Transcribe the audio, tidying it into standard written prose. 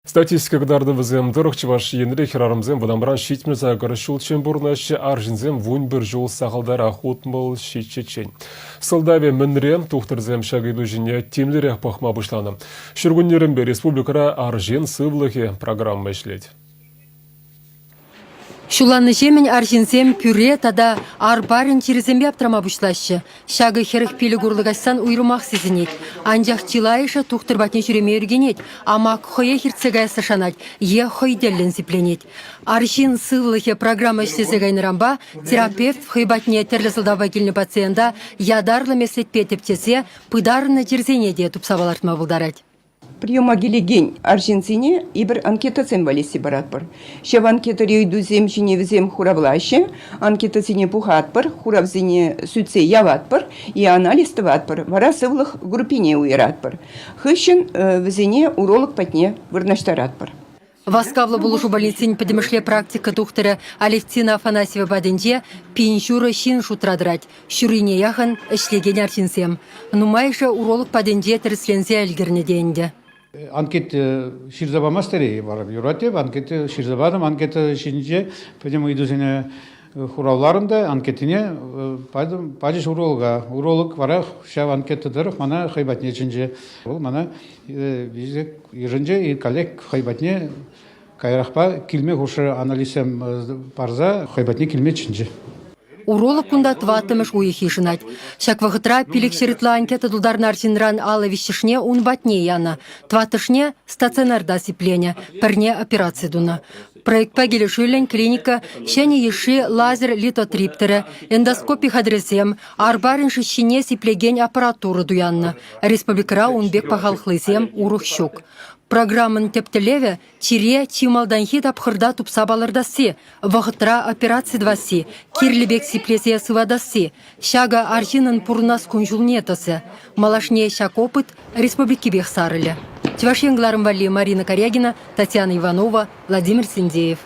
Статистика кадардыбызым дұрық чываш енірі херарымзым вадамбран шитміз агар шулчен бурнашы аржинзем вунь бір жол сағалдар ахутмыл шитчечен. Сылдаве мінрем тухтырзем шагиду жіне темлерек пахма бұшланы. Шүргүннерім бе республикара аржин сывлығы программа ішлет. Шуланны жемен аржинзем пюре тада арбарин черезембе аптырама бұшлашы. Шагы херіх пелі ғурлығастан уйрумақ сезінет. Анжақ чилайыша тухтыр батне жүреме өргенет. Ама хое хирцегая сашанат, е хойделлен зипленет. Аржин сывлығы программа іштезегайнырамба терапевт в хойбатне терлесылдава келіні пациента ядарлы меслет петептесе пыдарына жерзенеде тупсавалартма бұлдарать. Приема гелеген аржинцине и бір анкета цембалиси баратпыр. Шев анкета рейдузем женевзем хуравлаще, анкета цине пухатпыр, хуравзине сүтсе яватпыр, и анализ таватпыр, вара сывлых группине уйратпыр. Хыщен взине уролог патне вырнаштаратпыр. Васкавлы болушу больницин подемышле практика тухтыры Алевтина Афанасьева баденде пиншуры шин шутрадырать, шурине яхан эшлеген аржинсем. Нумайша уролог паденде тіріслензе әлгірні дейінді. Анкет ширзаба мастери бар юратев, анкет ширзабадым, анкет шинже, пойдем идузине хуравларында анкетине падиш уролог вара шав анкетті дырық, мана хайбатне чинже. Ол мана ежінже и коллег хайбатне кайрақпа килме хушы анализем парза хайбатне килме чинже. Уролог кунда тватымыш уехишинать. Шак вахытра пилик шеритла анкета дударна арсинран ала вещишне ун батне яна. Тватышне стационарда сипленя, перне операции дуна. Проект пагели шулен клиника, щани еши лазер литотриптере, эндоскопи хадресем, арбарин шищине сиплеген аппаратуры дуянна. Республикара унбек пахалхлысем урух щук. Программын тептелеве чире чималданхи тапхырда тупсабалырдасы, вахытра операции дваси, кирлибек сиплесе сывадасы, шага аржинын пурнас кунжулнетасы, малашне шак опыт республики бех сарылы. Чевашенгларым вали Марина Корягина, Татьяна Иванова, Владимир Синдеев.